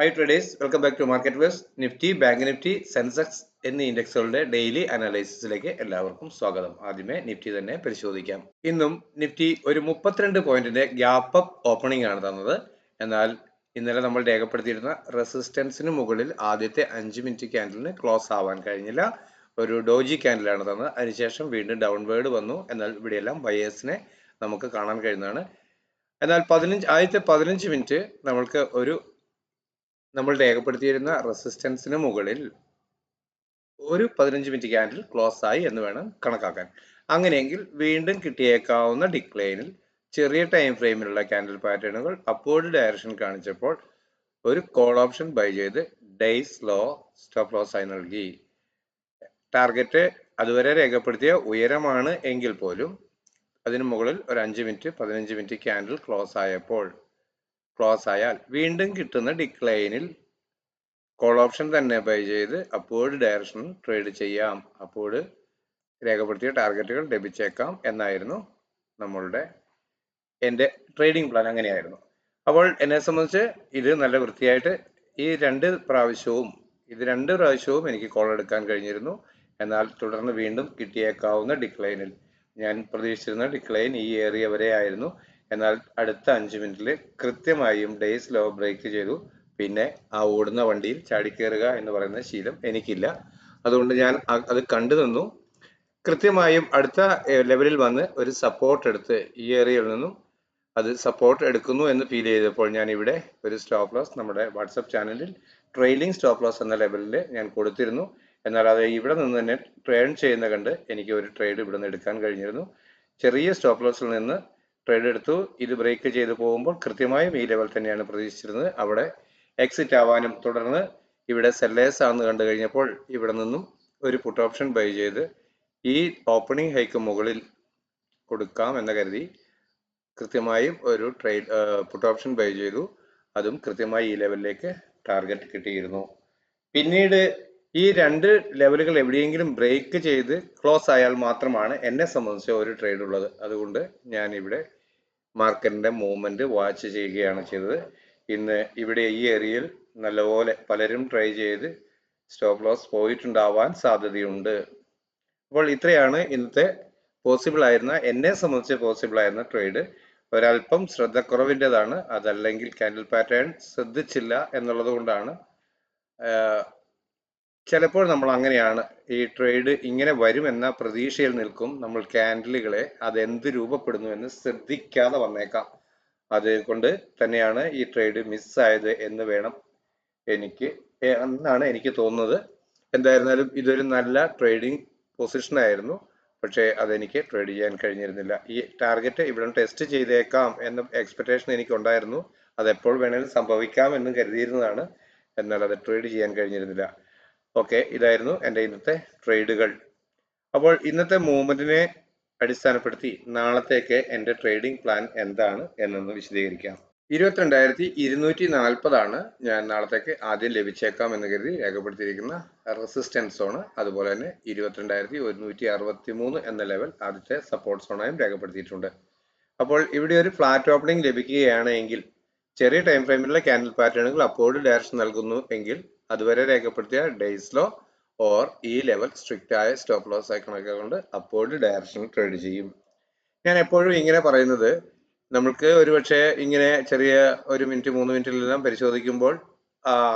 Hi traders, welcome back to Market Views. Nifty, Bank Nifty, Sensex എന്നീ ഇൻഡെക്സുകളുടെ daily അനാലിസിസിലേക്ക് എല്ലാവർക്കും സ്വാഗതം. ആദ്യമേ നിഫ്റ്റി തന്നെ പരിശോധിക്കാം. ഇന്നും നിഫ്റ്റി ഒരു 32 പോയിന്റിന്റെ ഗ്യാപ്പ് അപ്പ് ഓപ്പണിംഗ് ആണ് തന്നത്. എന്നാൽ ഇന്നലെ നമ്മൾ രേഖപ്പെടുത്തിയിരുന്ന റെസിസ്റ്റൻസിന് മുകളിൽ ആദ്യത്തെ 5 മിനിറ്റ് ക്യാൻഡലിന് ക്ലോസ് ആവാൻ കഴിഞ്ഞില്ല. ഒരു ഡോജി ക്യാൻഡിലാണ് തന്നത്. അതിനുശേഷം വീണ്ടും ഡൗൺവേർഡ് വന്നു. എന്നാൽ ഇവിടെയെല്ലാം ബയേഴ്സിനെ നമുക്ക് കാണാൻ കഴിയുന്നതാണ്. എന്നാൽ ആദ്യത്തെ 15 മിനിറ്റ് നമ്മൾക്ക് നമ്മൾ രേഖപ്പെടുത്തിയിരുന്ന റെസിസ്റ്റൻസിന് മുകളിൽ ഒരു 15 മിനിറ്റ് ക്യാൻഡിൽ ക്ലോസ് ആയി എന്ന് വേണം കണക്കാക്കാൻ. അങ്ങനെയെങ്കിൽ വീണ്ടും കിട്ടിയേക്കാവുന്ന ഡിക്ലൈനിൽ ചെറിയ ടൈം ഫ്രെയിമിലുള്ള ക്യാൻഡിൽ പാറ്റേണുകൾ അപ്വേർഡ് ഡയറക്ഷൻ കാണിച്ചപ്പോൾ ഒരു കോൾ ഓപ്ഷൻ ബൈ ചെയ്ത് ഡേയ്സ് ലോ സ്റ്റോപ്പ് ലോസ് ആയി നൽകി. ടാർഗറ്റ് അതുവരെ രേഖപ്പെടുത്തിയ ഉയരമാണ് എങ്കിൽ പോലും അതിനു മുകളിൽ ഒരു 5 മിനിറ്റ് 15 മിനിറ്റ് ക്യാൻഡിൽ ക്ലോസ് ആയാൽ വീണ്ടും കിട്ടുന്ന ഡിക്ലൈനിൽ കോൾ ഓപ്ഷൻ തന്നെ ബൈ ചെയ്ത് അപ്വേർഡ് ഡയറക്ഷൻ ട്രേഡ് ചെയ്യാം. അപ്പോൾ രേഖപ്പെടുത്തിയ ടാർഗറ്റുകൾ ലഭിച്ചേക്കാം എന്നായിരുന്നു എൻ്റെ ട്രേഡിംഗ് പ്ലാൻ. അങ്ങനെയായിരുന്നു. അപ്പോൾ എന്നെ സംബന്ധിച്ച് ഇത് നല്ല വൃത്തിയായിട്ട് ഈ രണ്ട് പ്രാവശ്യവും എനിക്ക് കോൾ എടുക്കാൻ കഴിഞ്ഞിരുന്നു. എന്നാൽ തുടർന്ന് വീണ്ടും കിട്ടിയേക്കാവുന്ന ഡിക്ലൈനിൽ ഞാൻ പ്രതീക്ഷിച്ചിരുന്ന ഡിക്ലൈൻ ഈ ഏരിയ വരെ ആയിരുന്നു. എന്നാൽ അടുത്ത 5 മിനിറ്റിൽ കൃത്യമായും ഡേയ്സ് ലോ ബ്രേക്ക് ചെയ്തു. പിന്നെ ആ ഓടുന്ന വണ്ടിയിൽ ചാടിക്കേറുക എന്ന് പറയുന്ന ശീലം എനിക്കില്ല. അതുകൊണ്ട് ഞാൻ അത് കണ്ടു നിന്നു. കൃത്യമായും അടുത്ത ലെവലിൽ വന്ന് ഒരു സപ്പോർട്ട് എടുത്ത് ഈ ഏരിയയിൽ നിന്നും അത് സപ്പോർട്ട് എടുക്കുന്നു എന്ന് ഫീൽ ചെയ്തപ്പോൾ ഞാൻ ഇവിടെ ഒരു സ്റ്റോപ്പ് ലോസ് നമ്മുടെ വാട്സപ്പ് ചാനലിൽ ട്രെയിലിംഗ് സ്റ്റോപ്പ് ലോസ് എന്ന ലെവലിൽ ഞാൻ കൊടുത്തിരുന്നു. എന്നാൽ അത് ഇവിടെ നിന്ന് തന്നെ ട്രേഡ് ചെയ്യുന്ന കണ്ട് എനിക്ക് ഒരു ട്രേഡ് ഇവിടെ നിന്ന് എടുക്കാൻ കഴിഞ്ഞിരുന്നു. ചെറിയ സ്റ്റോപ്പ് ലോസിൽ നിന്ന് ട്രേഡ് എടുത്തു. ഇത് ബ്രേക്ക് ചെയ്ത് പോകുമ്പോൾ കൃത്യമായും ഈ ലെവൽ തന്നെയാണ് പ്രതീക്ഷിച്ചിരുന്നത്. അവിടെ എക്സിറ്റ് ആവാനും തുടർന്ന് ഇവിടെ സെല്ലേഴ്സ് ആണെന്ന് കണ്ടു കഴിഞ്ഞപ്പോൾ ഇവിടെ നിന്നും ഒരു പുട്ട് ഓപ്ഷൻ ബൈ ചെയ്ത് ഈ ഓപ്പണിംഗ് ഹൈക്ക് മുകളിൽ കൊടുക്കാം എന്ന് കരുതി കൃത്യമായും ഒരു പുട്ട് ഓപ്ഷൻ ബൈ ചെയ്തു. അതും കൃത്യമായി ഈ ലെവലിലേക്ക് ടാർഗറ്റ് കിട്ടിയിരുന്നു. പിന്നീട് ഈ രണ്ട് ലെവലുകൾ എവിടെയെങ്കിലും ബ്രേക്ക് ചെയ്ത് ക്ലോസ് ആയാൽ മാത്രമാണ് എന്നെ സംബന്ധിച്ച് ഒരു ട്രേഡ് ഉള്ളത്. അതുകൊണ്ട് ഞാൻ ഇവിടെ മാർക്കറ്റിന്റെ മൂവ്മെന്റ് വാച്ച് ചെയ്യുകയാണ് ചെയ്തത്. ഇന്ന് ഇവിടെ ഈ ഏരിയയിൽ നല്ലപോലെ പലരും ട്രൈ ചെയ്ത് സ്റ്റോപ്പ് ലോസ് പോയിട്ടുണ്ടാവാൻ സാധ്യതയുണ്ട്. അപ്പോൾ ഇത്രയാണ് ഇന്നത്തെ എന്നെ സംബന്ധിച്ച് പോസിബിൾ ആയിരുന്ന ട്രേഡ്. ഒരല്പം ശ്രദ്ധക്കുറവിൻ്റെതാണ്. അതല്ലെങ്കിൽ ക്യാൻഡിൽ പാറ്റേൺ ശ്രദ്ധിച്ചില്ല എന്നുള്ളത് കൊണ്ടാണ്. ചിലപ്പോൾ നമ്മൾ അങ്ങനെയാണ്, ഈ ട്രേഡ് ഇങ്ങനെ വരുമെന്ന പ്രതീക്ഷയിൽ നിൽക്കും. നമ്മൾ ക്യാൻഡിലുകളെ അതെന്ത് രൂപപ്പെടുന്നു എന്ന് ശ്രദ്ധിക്കാതെ വന്നേക്കാം. അതുകൊണ്ട് തന്നെയാണ് ഈ ട്രേഡ് മിസ്സായത് എന്നാണ് എനിക്ക് തോന്നുന്നത്. എന്തായിരുന്നാലും ഇതൊരു നല്ല ട്രേഡിംഗ് പൊസിഷൻ ആയിരുന്നു. പക്ഷേ അതെനിക്ക് ട്രേഡ് ചെയ്യാൻ കഴിഞ്ഞിരുന്നില്ല. ഈ ടാർഗറ്റ് ഇവിടെ ടെസ്റ്റ് ചെയ്തേക്കാം എന്ന എക്സ്പെക്ടേഷൻ എനിക്ക് ഉണ്ടായിരുന്നു. അത് എപ്പോൾ വേണേലും സംഭവിക്കാം എന്ന് കരുതിയിരുന്നതാണ്. എന്നാൽ അത് ട്രേഡ് ചെയ്യാൻ കഴിഞ്ഞിരുന്നില്ല. ഓക്കെ, ഇതായിരുന്നു എൻ്റെ ഇന്നത്തെ ട്രേഡുകൾ. അപ്പോൾ ഇന്നത്തെ മൂവ്മെന്റിനെ അടിസ്ഥാനപ്പെടുത്തി നാളത്തേക്ക് എൻ്റെ ട്രേഡിംഗ് പ്ലാൻ എന്താണ് എന്നൊന്ന് വിശദീകരിക്കാം. 22,240 ഞാൻ നാളത്തേക്ക് ആദ്യം ലഭിച്ചേക്കാം എന്ന് കരുതി രേഖപ്പെടുത്തിയിരിക്കുന്ന റെസിസ്റ്റൻസ് സോണ്. അതുപോലെ തന്നെ 22,163 എന്ന ലെവൽ ആദ്യത്തെ സപ്പോർട്ട് സോണായും രേഖപ്പെടുത്തിയിട്ടുണ്ട്. അപ്പോൾ ഇവിടെ ഒരു ഫ്ലാറ്റ് ഓപ്പണിംഗ് ലഭിക്കുകയാണെങ്കിൽ ചെറിയ ടൈം ഫ്രെയിമിലുള്ള ക്യാൻഡിൽ പാറ്റേണുകൾ അപ്വേർഡ് ഡയറക്ഷൻ നൽകുന്നു എങ്കിൽ അതുവരെ രേഖപ്പെടുത്തിയ ഡേയ്സ് ലോ ഓർ ഈ ലെവൽ സ്ട്രിക്റ്റ് ആയ സ്റ്റോപ്പ് ലോസ് ആയി കണക്കാക്കൊണ്ട് അപ്വേർഡ് ഡയറക്ഷൻ ട്രേഡ് ചെയ്യും. ഞാൻ എപ്പോഴും ഇങ്ങനെ പറയുന്നത്, നമ്മൾക്ക് ഒരുപക്ഷെ ഇങ്ങനെ ചെറിയ 1 മിനിറ്റ് 3 മിനിറ്റിലെല്ലാം പരിശോധിക്കുമ്പോൾ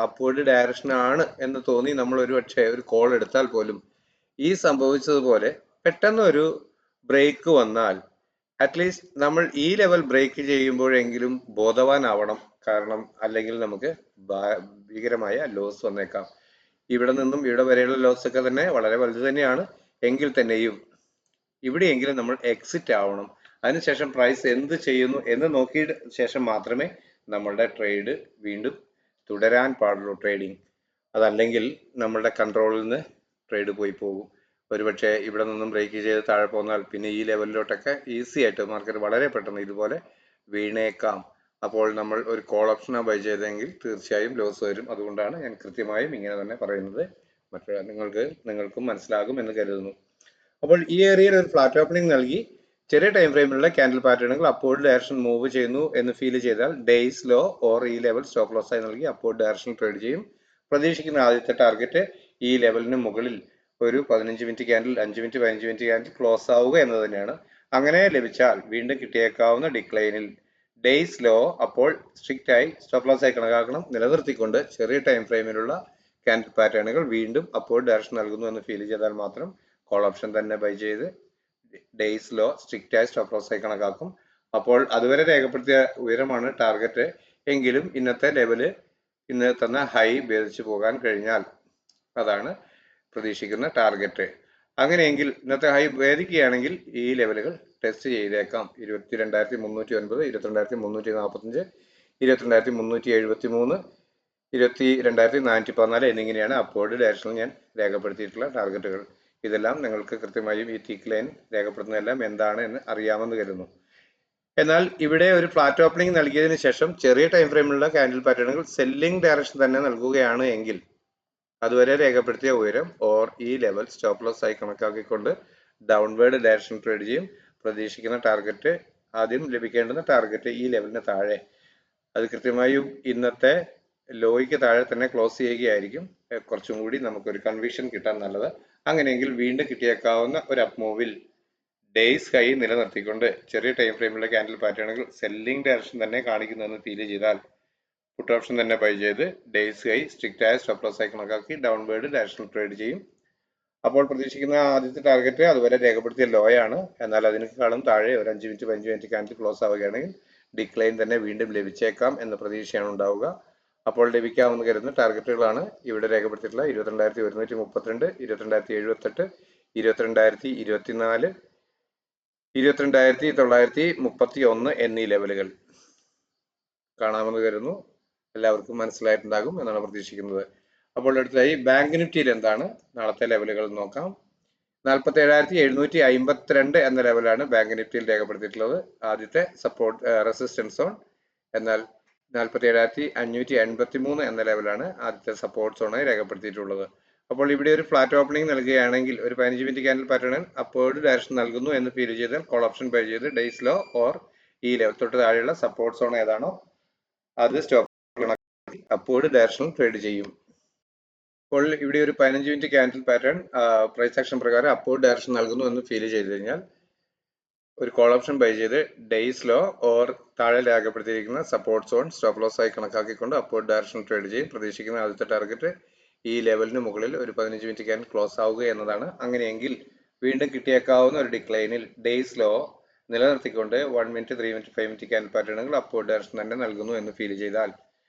അപ്വേർഡ് ഡയറക്ഷൻ ആണ് എന്ന് തോന്നി നമ്മൾ ഒരുപക്ഷെ ഒരു കോൾ എടുത്താൽ പോലും ഈ സംഭവിച്ചതുപോലെ പെട്ടെന്ന് ഒരു ബ്രേക്ക് വന്നാൽ അറ്റ്ലീസ്റ്റ് നമ്മൾ ഈ ലെവൽ ബ്രേക്ക് ചെയ്യുമ്പോഴെങ്കിലും ബോധവാനാവണം. കാരണം അല്ലെങ്കിൽ നമുക്ക് ഭീകരമായ ലോസ് വന്നേക്കാം. ഇവിടെ നിന്നും ഇവിടെ വരെയുള്ള ലോസ് ഒക്കെ തന്നെ വളരെ വലുത് തന്നെയാണ്. എങ്കിൽ തന്നെയും ഇവിടെയെങ്കിലും നമ്മൾ എക്സിറ്റ് ആവണം. അതിനുശേഷം പ്രൈസ് എന്ത് ചെയ്യുന്നു എന്ന് നോക്കിയ ശേഷം മാത്രമേ നമ്മളുടെ ട്രേഡ് വീണ്ടും തുടരാൻ പാടുള്ളൂ ട്രേഡിംഗ്. അതല്ലെങ്കിൽ നമ്മളുടെ കൺട്രോളിൽ നിന്ന് ട്രേഡ് പോയി പോകും. ഒരുപക്ഷെ ഇവിടെ നിന്നും ബ്രേക്ക് ചെയ്ത് താഴെ പോന്നാൽ പിന്നെ ഈ ലെവലിലോട്ടൊക്കെ ഈസി ആയിട്ട് മാർക്കറ്റ് വളരെ പെട്ടെന്ന് ഇതുപോലെ വീണേക്കാം. അപ്പോൾ നമ്മൾ ഒരു കോൾ ഓപ്ഷനാണ് ബൈ ചെയ്തെങ്കിൽ തീർച്ചയായും ലോസ് വരും. അതുകൊണ്ടാണ് ഞാൻ കൃത്യമായും ഇങ്ങനെ തന്നെ പറയുന്നത്. നിങ്ങൾക്കും മനസ്സിലാകും എന്ന് കരുതുന്നു. അപ്പോൾ ഈ ഏരിയയിൽ ഒരു ഫ്ലാറ്റ് ഓപ്പണിംഗ് നൽകി ചെറിയ ടൈം ഫ്രെയിമിലുള്ള ക്യാൻഡിൽ പാറ്റേണുകൾ അപ്വേർഡ് ഡയറക്ഷൻ മൂവ് ചെയ്യുന്നു എന്ന് ഫീൽ ചെയ്താൽ ഡേയ്സ് ലോ ഓർ ഈ ലെവൽ സ്റ്റോപ്പ് ലോസ് ആയി നൽകി അപ്വേർഡ് ഡയറക്ഷൻ ട്രേഡ് ചെയ്യും. പ്രതീക്ഷിക്കുന്ന ആദ്യത്തെ ടാർഗറ്റ് ഈ ലെവലിന് മുകളിൽ ഒരു 15 minute candle, 5 minute, 15 minute candle close ആവുക എന്നത് തന്നെയാണ്. അങ്ങനെ ലഭിച്ചാൽ വീണ്ടും കിട്ടിയേക്കാവുന്ന ഡിക്ലൈനിൽ ഡേയ്സ് ലോ അപ്പോൾ സ്ട്രിക്റ്റ് ആയി സ്റ്റോപ്പ് ലോസ് ആയി കണക്കാക്കണം. നിലനിർത്തിക്കൊണ്ട് ചെറിയ ടൈം ഫ്രെയിമിലുള്ള ക്യാൻഡിൽ പാറ്റേണുകൾ വീണ്ടും അപ്വേർഡ് ഡയറക്ഷൻ നൽകുന്നു എന്ന് ഫീൽ ചെയ്താൽ മാത്രം കോൾ ഓപ്ഷൻ തന്നെ ബൈ ചെയ്ത് ഡേയ്സ് ലോ സ്ട്രിക്റ്റ് ആയി സ്റ്റോപ്പ് ലോസ് ആയി കണക്കാക്കും. അപ്പോൾ അതുവരെ രേഖപ്പെടുത്തിയ ഉയരമാണ് ടാർഗറ്റ് എങ്കിലും ഇന്നത്തെ ലെവല് ഇന്ന് തന്ന ഹൈ ഭേദിച്ചു പോകാൻ കഴിഞ്ഞാൽ അതാണ് പ്രതീക്ഷിക്കുന്ന ടാർഗറ്റ്. അങ്ങനെയെങ്കിൽ ഇന്നത്തെ ഹൈ ഭേദിക്കുകയാണെങ്കിൽ ഈ ലെവലുകൾ ടെസ്റ്റ് ചെയ്തേക്കാം. 22,309, 22,345, 22,373, 22,414 എന്നിങ്ങനെയാണ് അപ്വേർഡ് ഡയറക്ഷനിൽ ഞാൻ രേഖപ്പെടുത്തിയിട്ടുള്ള ടാർഗറ്റുകൾ. ഇതെല്ലാം നിങ്ങൾക്ക് കൃത്യമായും ഈ തിക്ക് ലൈൻ രേഖപ്പെടുത്തുന്നതെല്ലാം എന്താണ് എന്ന് അറിയാമെന്ന് കരുതുന്നു. എന്നാൽ ഇവിടെ ഒരു ഫ്ലാറ്റ് ഓപ്പണിംഗ് നൽകിയതിനു ശേഷം ചെറിയ ടൈം ഫ്രെയിമിലുള്ള ക്യാൻഡിൽ പാറ്റേണുകൾ സെല്ലിംഗ് ഡയറക്ഷൻ തന്നെ നൽകുകയാണ് എങ്കിൽ അതുവരെ രേഖപ്പെടുത്തിയ ഉയരം ഓർ ഈ ലെവൽ സ്റ്റോപ്പ് ലോസ് ആയി കണക്കാക്കിക്കൊണ്ട് ഡൗൺവേർഡ് ഡയറക്ഷൻ ട്രേഡ് ചെയ്യും. പ്രതീക്ഷിക്കുന്ന ടാർഗറ്റ്, ആദ്യം ലഭിക്കേണ്ടുന്ന ടാർഗറ്റ് ഈ ലെവലിന് താഴെ, അത് കൃത്യമായും ഇന്നത്തെ ലോയ്ക്ക് താഴെ തന്നെ ക്ലോസ് ചെയ്യുകയായിരിക്കും കുറച്ചും കൂടി നമുക്കൊരു കൺവിഷൻ കിട്ടാൻ നല്ലത്. അങ്ങനെയെങ്കിൽ വീണ്ടും കിട്ടിയേക്കാവുന്ന ഒരു അപ്പ് മൂവിൽ ഡേയ്സ് ഹൈ നിലനിർത്തിക്കൊണ്ട് ചെറിയ ടൈം ഫ്രെയിമിലുള്ള ക്യാൻഡിൽ പാറ്റേണുകൾ സെല്ലിംഗ് ഡയറക്ഷൻ തന്നെ കാണിക്കുന്നുവെന്ന് ഫീൽ ചെയ്താൽ പുട്ട് ഓപ്ഷൻ തന്നെ ബൈ ചെയ്ത് ഡേയ്സ് ഹൈ സ്ട്രിക്റ്റ് ആയ സ്റ്റോപ്പ് ലോസ് ആയി കണക്കാക്കി ഡൗൺവേർഡ് ഡയറക്ഷൻ ട്രേഡ് ചെയ്യും. അപ്പോൾ പ്രതീക്ഷിക്കുന്ന ആദ്യത്തെ ടാർഗറ്റ് അതുവരെ രേഖപ്പെടുത്തിയ ലോ ആണ്. എന്നാൽ അതിനേക്കാളും താഴെ ഒരു 5 മിനിറ്റ് 15 മിനിറ്റ് ക്യാൻഡിൽ ക്ലോസ് ആവുകയാണെങ്കിൽ ഡിക്ലൈൻ തന്നെ വീണ്ടും ലഭിച്ചേക്കാം എന്ന പ്രതീക്ഷയാണ് ഉണ്ടാവുക. അപ്പോൾ ലഭിക്കാമെന്ന് കരുതുന്ന ടാർഗറ്റുകളാണ് ഇവിടെ രേഖപ്പെടുത്തിയിട്ടുള്ള 22,132, 22,078, 22,024, 22,931 എന്നീ ലെവലുകൾ കാണാമെന്ന് കരുതുന്നു. എല്ലാവർക്കും മനസ്സിലായിട്ടുണ്ടാകും എന്നാണ് പ്രതീക്ഷിക്കുന്നത്. അപ്പോൾ അടുത്തതായി ബാങ്ക് നിഫ്റ്റിയിൽ എന്താണ് നാളത്തെ ലെവലുകൾ നോക്കാം. 47,752 എന്ന ലെവലാണ് ബാങ്ക് നിഫ്റ്റിയിൽ രേഖപ്പെടുത്തിയിട്ടുള്ളത് ആദ്യത്തെ സപ്പോർട്ട് റെസിസ്റ്റൻസ് സോൺ. എന്നാൽ 47,583 എന്ന ലെവലാണ് ആദ്യത്തെ സപ്പോർട്ട് സോണായി രേഖപ്പെടുത്തിയിട്ടുള്ളത്. അപ്പോൾ ഇവിടെ ഒരു ഫ്ലാറ്റ് ഓപ്പണിംഗ് നൽകുകയാണെങ്കിൽ ഒരു 15 മിനിറ്റ് ക്യാൻഡിൽ പാറ്റേണിൽ അപ്വേർഡ് ഡയറക്ഷൻ നൽകുന്നു എന്ന് ഫീൽ ചെയ്താൽ കോൾ ഓപ്ഷൻ ബൈ ചെയ്ത് ഡേയ്സ് ലോ ഓർ ഈ ലെവൽ തൊട്ട് താഴെയുള്ള സപ്പോർട്ട് സോൺ ഏതാണോ അത് സ്റ്റോപ്പ് അപ്വേർഡ് ഡയറക്ഷൻ ട്രേഡ് ചെയ്യും. അപ്പോൾ ഇവിടെ ഒരു 15 minute candle pattern price action പ്രകാരം അപ്വേർഡ് ഡയറക്ഷൻ നൽകുന്നു എന്ന് ഫീൽ ചെയ്ത് കഴിഞ്ഞാൽ ഒരു കോൾ ഓപ്ഷൻ ബൈ ചെയ്ത് ഡേയ്സ് ലോ ഓർ താഴെ രേഖപ്പെടുത്തിയിരിക്കുന്ന സപ്പോർട്ട് സോൺ സ്റ്റോപ്പ് ലോസ് ആയി കണക്കാക്കിക്കൊണ്ട് അപ്വേർഡ് ഡയറക്ഷൻ ട്രേഡ് ചെയ്യും. പ്രതീക്ഷിക്കുന്ന ആദ്യത്തെ ടാർഗറ്റ് ഈ ലെവലിന് മുകളിൽ ഒരു 15 മിനിറ്റ് ക്യാൻഡിൽ ക്ലോസ് ആവുക എന്നതാണ്. അങ്ങനെയെങ്കിൽ വീണ്ടും കിട്ടിയേക്കാവുന്ന ഒരു ഡിക്ലൈനിൽ ഡേയ്സ് ലോ നിലനിർത്തിക്കൊണ്ട് 1 മിനിറ്റ്, 3 മിനിറ്റ്, 5 മിനിറ്റ് ക്യാൻഡിൽ പാറ്റേണുകൾ അപ്വേർഡ് ഡയറക്ഷൻ തന്നെ നൽകുന്നു എന്ന് ഫീൽ ചെയ്താൽ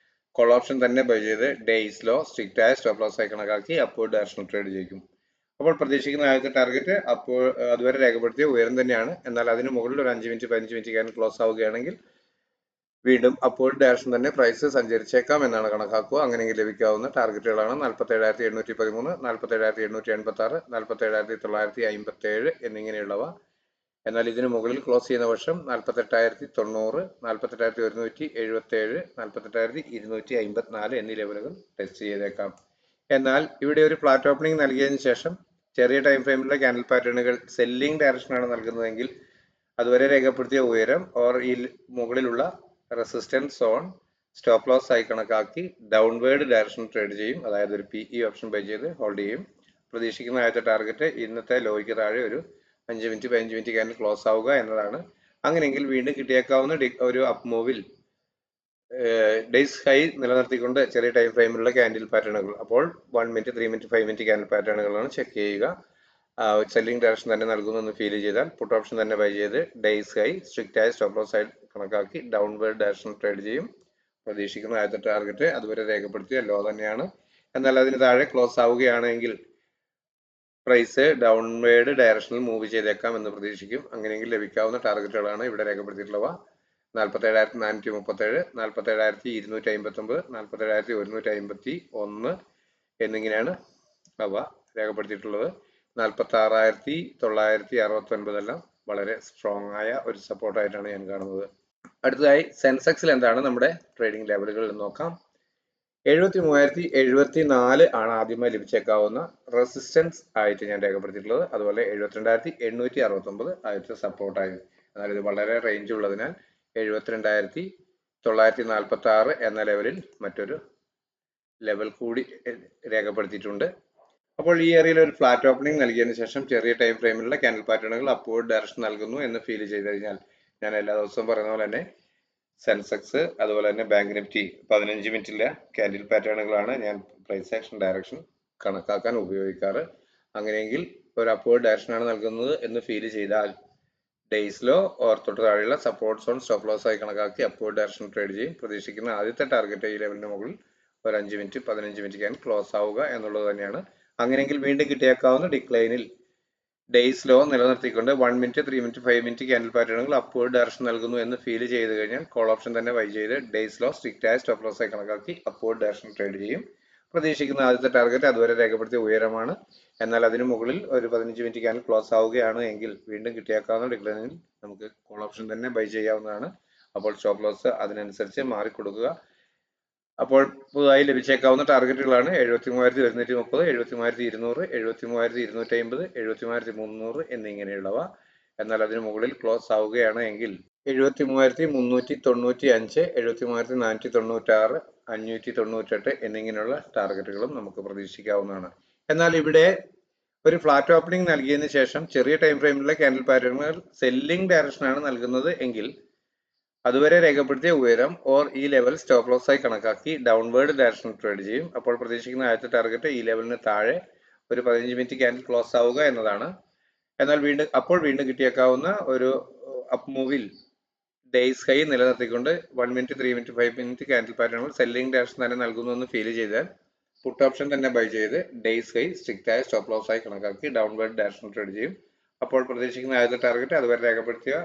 കോൾ ഓപ്ഷൻ തന്നെ ബൈ ചെയ്ത് ഡേയ്സ് ലോ സ്ട്രിക്റ്റ് ആയ സ്റ്റോപ്പ് ലോസ് ആയി കണക്കാക്കി അപ്വേർഡ് ഡയറക്ഷൻ ട്രേഡ് ചെയ്യും. അപ്പോൾ പ്രതീക്ഷിക്കുന്ന ആദ്യത്തെ ടാർഗറ്റ് അപ്പോൾ അതുവരെ രേഖപ്പെടുത്തിയ ഉയരം തന്നെയാണ്. എന്നാൽ അതിന് മുകളിൽ ഒരു 5 മിനിറ്റ് 15 മിനിറ്റ് ക്യാൻഡിൽ ക്ലോസ് ആവുകയാണെങ്കിൽ വീണ്ടും അപ്വേർഡ് ഡയറക്ഷൻ തന്നെ പ്രൈസ് സഞ്ചരിച്ചേക്കാം എന്നാണ് കണക്കാക്കുക. അങ്ങനെയെങ്കിൽ ലഭിക്കാവുന്ന ടാർഗറ്റുകളാണ് 47,813, 47,886, 47,957 എന്നിങ്ങനെയുള്ളവ. എന്നാൽ ഇതിന് മുകളിൽ ക്ലോസ് ചെയ്യുന്ന വർഷം 48,090, 48,177, 48,254 എന്നീ ലെവലുകൾ ടെസ്റ്റ് ചെയ്തേക്കാം. എന്നാൽ ഇവിടെ ഒരു ഫ്ലാറ്റ് ഓപ്പണിംഗ് നൽകിയതിനു ശേഷം ചെറിയ ടൈം ഫ്രെയിമിലുള്ള ക്യാൻഡിൽ പാറ്റേണുകൾ സെല്ലിംഗ് ഡയറക്ഷനാണ് നൽകുന്നതെങ്കിൽ അതുവരെ രേഖപ്പെടുത്തിയ ഉയരം ഓർ ഈ മുകളിലുള്ള റെസിസ്റ്റൻസ് സോൺ സ്റ്റോപ്പ് ലോസ് ആയി കണക്കാക്കി ഡൗൺവേർഡ് ഡയറക്ഷൻ ട്രേഡ് ചെയ്യും. അതായത് ഒരു PE ഓപ്ഷൻ ബൈ ചെയ്ത് ഹോൾഡ് ചെയ്യും. പ്രതീക്ഷിക്കുന്ന ആദ്യത്തെ ടാർഗറ്റ് ഇന്നത്തെ ലോയ്ക്ക് താഴെ ഒരു 5 മിനിറ്റ് 15 മിനിറ്റ് ക്യാൻഡിൽ ക്ലോസ് ആവുക എന്നതാണ്. അങ്ങനെയെങ്കിൽ വീണ്ടും കിട്ടിയേക്കാവുന്ന ഒരു അപ്പ് മൂവിൽ ഡേയ്സ് ഹൈ നിലനിർത്തിക്കൊണ്ട് ചെറിയ ടൈം ഫ്രെയിമിലുള്ള ക്യാൻഡിൽ പാറ്റേണുകൾ അപ്പോൾ 1 മിനിറ്റ്, 3 മിനിറ്റ്, 5 മിനിറ്റ് ക്യാൻഡിൽ പാറ്റേണുകളാണ് ചെക്ക് ചെയ്യുക. സെല്ലിംഗ് ഡയറക്ഷൻ തന്നെ നൽകുന്നു എന്ന് ഫീൽ ചെയ്താൽ പുട്ട് ഓപ്ഷൻ തന്നെ ബൈ ചെയ്ത് ഡേയ്സ് ഹൈ സ്ട്രിക്റ്റ് ആയ സ്റ്റോപ്പ് ലോസ് ആയി കണക്കാക്കി ഡൗൺവേർഡ് ഡയറക്ഷൻ ട്രേഡ് ചെയ്യും. പ്രതീക്ഷിക്കുന്ന ആദ്യത്തെ ടാർഗറ്റ് അതുവരെ രേഖപ്പെടുത്തിയ ലോ തന്നെയാണ്. എന്നാൽ അതിന് താഴെ ക്ലോസ് ആവുകയാണെങ്കിൽ പ്രൈസ് ഡൗൺവേർഡ് ഡയറക്ഷനിൽ മൂവ് ചെയ്തേക്കാം എന്ന് പ്രതീക്ഷിക്കും. അങ്ങനെയെങ്കിൽ ലഭിക്കാവുന്ന ടാർഗറ്റുകളാണ് ഇവിടെ രേഖപ്പെടുത്തിയിട്ടുള്ളവ. 47,437, 47,259, 47,151 എന്നിങ്ങനെയാണ് അവ രേഖപ്പെടുത്തിയിട്ടുള്ളത്. 46,969 എല്ലാം വളരെ സ്ട്രോങ് ആയ ഒരു സപ്പോർട്ടായിട്ടാണ് ഞാൻ കാണുന്നത്. അടുത്തതായി സെൻസെക്സിൽ എന്താണ് നമ്മുടെ ട്രേഡിംഗ് ലെവലുകൾ എന്ന് നോക്കാം. 73,074 ആണ് ആദ്യമായി ലഭിച്ചേക്കാവുന്ന റെസിസ്റ്റൻസ് ആയിട്ട് ഞാൻ രേഖപ്പെടുത്തിയിട്ടുള്ളത്. അതുപോലെ 72,869 ആദ്യത്തെ സപ്പോർട്ടായി എന്നാൽ ഇത് വളരെ റേഞ്ച് ഉള്ളതിനാൽ 72,946 എന്ന ലെവലിൽ മറ്റൊരു ലെവൽ കൂടി രേഖപ്പെടുത്തിയിട്ടുണ്ട്. അപ്പോൾ ഈ ഏരിയയിൽ ഒരു ഫ്ലാറ്റ് ഓപ്പണിംഗ് നൽകിയതിനു ശേഷം ചെറിയ ടൈം ഫ്രെയിമിലുള്ള ക്യാൻഡിൽ പാറ്റേണുകൾ അപ്വേർഡ് ഡയറക്ഷൻ നൽകുന്നു എന്ന് ഫീൽ ചെയ്ത് കഴിഞ്ഞാൽ, ഞാൻ എല്ലാ ദിവസവും പറയുന്ന പോലെ തന്നെ സെൻസെക്സ് അതുപോലെ തന്നെ ബാങ്ക് നിഫ്റ്റി 15 മിനിറ്റിലെ ക്യാൻഡിൽ പാറ്റേണുകളാണ് ഞാൻ പ്രൈസ് ആക്ഷൻ ഡയറക്ഷൻ കണക്കാക്കാൻ ഉപയോഗിക്കാറ്. അങ്ങനെയെങ്കിൽ ഒരു അപ്വേർഡ് ഡയറക്ഷൻ ആണ് നൽകുന്നത് എന്ന് ഫീൽ ചെയ്താൽ ഡേയ്സിലോ ഓർ തൊട്ട് താഴെയുള്ള സപ്പോർട്ട് സോൺ സ്റ്റോപ്പ് ലോസ് ആയി കണക്കാക്കി അപ്വേർഡ് ഡയറക്ഷൻ ട്രേഡ് ചെയ്യും. പ്രതീക്ഷിക്കുന്ന ആദ്യത്തെ ടാർഗറ്റ് ഈ ലെവലിന് മുകളിൽ ഒരു 5 മിനിറ്റ് 15 മിനിറ്റ് ക്യാൻ ക്ലോസ് ആവുക എന്നുള്ളത് തന്നെയാണ്. അങ്ങനെയെങ്കിൽ വീണ്ടും കിട്ടിയേക്കാവുന്ന ഡിക്ലൈനിൽ ഡേയ്സ് ലോ നിലനിർത്തിക്കൊണ്ട് 1 മിനിറ്റ് 3 മിനിറ്റ് 5 മിനിറ്റ് ക്യാൻഡിൽ പാറ്റേണുകൾ അപ്വേർഡ് ഡയറക്ഷൻ നൽകുന്നു എന്ന് ഫീൽ ചെയ്ത് കഴിഞ്ഞാൽ കോൾ ഓപ്ഷൻ തന്നെ ബൈ ചെയ്ത് ഡേയ്സ് ലോ സ്ട്രിക്റ്റ് ആയ സ്റ്റോപ്പ് ലോസ് ആയി കണക്കാക്കി അപ്വേർഡ് ഡയറക്ഷൻ ട്രേഡ് ചെയ്യും. പ്രതീക്ഷിക്കുന്ന ആദ്യത്തെ ടാർഗറ്റ് അതുവരെ രേഖപ്പെടുത്തിയ ഉയരമാണ്. എന്നാൽ അതിനു മുകളിൽ ഒരു 15 മിനിറ്റ് ക്യാൻഡിൽ ക്ലോസ് ആവുകയാണ് എങ്കിൽ വീണ്ടും കിട്ടിയേക്കാവുന്ന ഡിക്ലൈനിൽ നമുക്ക് കോൾ ഓപ്ഷൻ തന്നെ ബൈ ചെയ്യാവുന്നതാണ്. അപ്പോൾ സ്റ്റോപ്പ് ലോസ് അതിനനുസരിച്ച് മാറിക്കൊടുക്കുക. അപ്പോൾ പുതുതായി ലഭിച്ചേക്കാവുന്ന ടാർഗറ്റുകളാണ് 73,130, 73,200, 73,250, 73,300 എന്നിങ്ങനെയുള്ളവ. എന്നാൽ അതിന് മുകളിൽ ക്ലോസ് ആവുകയാണ് എങ്കിൽ 73,395, 73,496, 598 എന്നിങ്ങനെയുള്ള ടാർഗറ്റുകളും നമുക്ക് പ്രതീക്ഷിക്കാവുന്നതാണ്. എന്നാൽ ഇവിടെ ഒരു ഫ്ലാറ്റ് ഓപ്പണിംഗ് നൽകിയതിനു ശേഷം ചെറിയ ടൈം ഫ്രെയിമിലെ ക്യാൻഡിൽ പാറ്റേണുകൾ സെല്ലിംഗ് ഡയറക്ഷനാണ് നൽകുന്നത് എങ്കിൽ അതുവരെ രേഖപ്പെടുത്തിയ ഉയരം ഓർ ഈ ലെവൽ സ്റ്റോപ്പ് ലോസ് ആയി കണക്കാക്കി ഡൗൺവേർഡ് ഡയറക്ഷൻ ട്രേഡ് ചെയ്യും. അപ്പോൾ പ്രതീക്ഷിക്കുന്ന ആദ്യത്തെ ടാർഗറ്റ് ഈ ലെവലിന് താഴെ ഒരു 15 മിനിറ്റ് ക്യാൻഡിൽ ക്ലോസ് ആവുക എന്നതാണ്. എന്നാൽ വീണ്ടും കിട്ടിയേക്കാവുന്ന ഒരു അപ്പ് മൂവിൽ ഡേയ്സ് ഹൈ നിലനിർത്തിക്കൊണ്ട് 1 മിനിറ്റ് 3 മിനിറ്റ് 5 മിനിറ്റ് ക്യാൻഡിൽ പാറ്റേണുകൾ സെല്ലിംഗ് ഡയറക്ഷൻ തന്നെ നൽകുന്നു എന്ന് ഫീൽ ചെയ്താൽ പുട്ട് ഓപ്ഷൻ തന്നെ ബൈ ചെയ്ത് ഡേയ്സ് ഹൈ സ്ട്രിക്റ്റ് ആയ സ്റ്റോപ്പ് ലോസ് ആയി കണക്കാക്കി ഡൗൺവേർഡ് ഡയറക്ഷൻ ട്രേഡ് ചെയ്യും. അപ്പോൾ പ്രതീക്ഷിക്കുന്ന ആദ്യത്തെ ടാർഗറ്റ് അതുവരെ രേഖപ്പെടുത്തിയ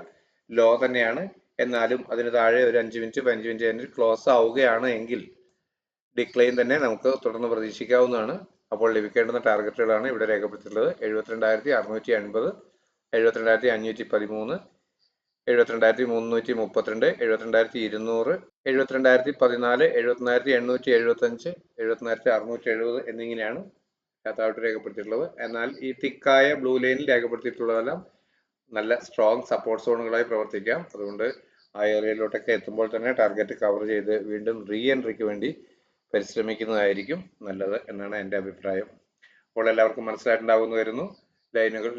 ലോ തന്നെയാണ്. എന്നാലും അതിന് താഴെ ഒരു 5 മിനിറ്റ് 15 മിനിറ്റ് കഴിഞ്ഞ് ക്ലോസ് ആവുകയാണ് എങ്കിൽ ഡിക്ലൈൻ തന്നെ നമുക്ക് തുടർന്ന് പ്രതീക്ഷിക്കാവുന്നതാണ്. അപ്പോൾ ലഭിക്കേണ്ടുന്ന ടാർഗറ്റുകളാണ് ഇവിടെ രേഖപ്പെടുത്തിയിട്ടുള്ളത്. 72,680, 72,513, 72,332, 72,200, 72,014, 74,875, 74,670 എന്നിങ്ങനെയാണ് താഴോട്ട് രേഖപ്പെടുത്തിയിട്ടുള്ളത്. എന്നാൽ ഈ തിക്കായ ബ്ലൂ ലൈനിൽ രേഖപ്പെടുത്തിയിട്ടുള്ളതെല്ലാം നല്ല സ്ട്രോങ് സപ്പോർട്ട് സോണുകളായി പ്രവർത്തിക്കാം. അതുകൊണ്ട് ആ ഏരിയയിലോട്ടൊക്കെ എത്തുമ്പോൾ തന്നെ ടാർഗറ്റ് കവർ ചെയ്ത് വീണ്ടും റീ എൻട്രിക്ക് വേണ്ടി പരിശ്രമിക്കുന്നതായിരിക്കും നല്ലത് എന്നാണ് എൻ്റെ അഭിപ്രായം. അപ്പോൾ എല്ലാവർക്കും മനസ്സിലായിട്ടുണ്ടാവുമെന്ന് വരുന്നു.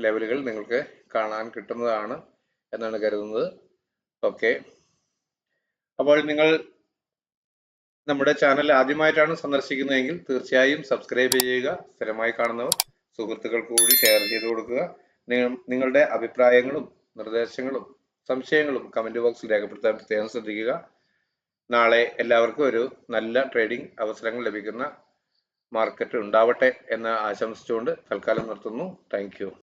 ലെവലുകൾ നിങ്ങൾക്ക് കാണാൻ കിട്ടുന്നതാണ് എന്നാണ് കരുതുന്നത്. ഓക്കെ, അപ്പോൾ നിങ്ങൾ നമ്മുടെ ചാനൽ ആദ്യമായിട്ടാണ് സന്ദർശിക്കുന്നതെങ്കിൽ തീർച്ചയായും സബ്സ്ക്രൈബ് ചെയ്യുക. സ്ഥിരമായി കാണുന്നവർ സുഹൃത്തുക്കൾക്ക് കൂടി ഷെയർ ചെയ്ത് കൊടുക്കുക. നിങ്ങളുടെ അഭിപ്രായങ്ങളും നിർദ്ദേശങ്ങളും സംശയങ്ങളും കമന്റ് ബോക്സിൽ രേഖപ്പെടുത്താൻ പ്രത്യേകം ശ്രദ്ധിക്കുക. നാളെ എല്ലാവർക്കും ഒരു നല്ല ട്രേഡിംഗ് അവസരങ്ങൾ ലഭിക്കുന്ന മാർക്കറ്റ് ഉണ്ടാവട്ടെ എന്ന് ആശംസിച്ചുകൊണ്ട് തൽക്കാലം നിർത്തുന്നു. Thank you.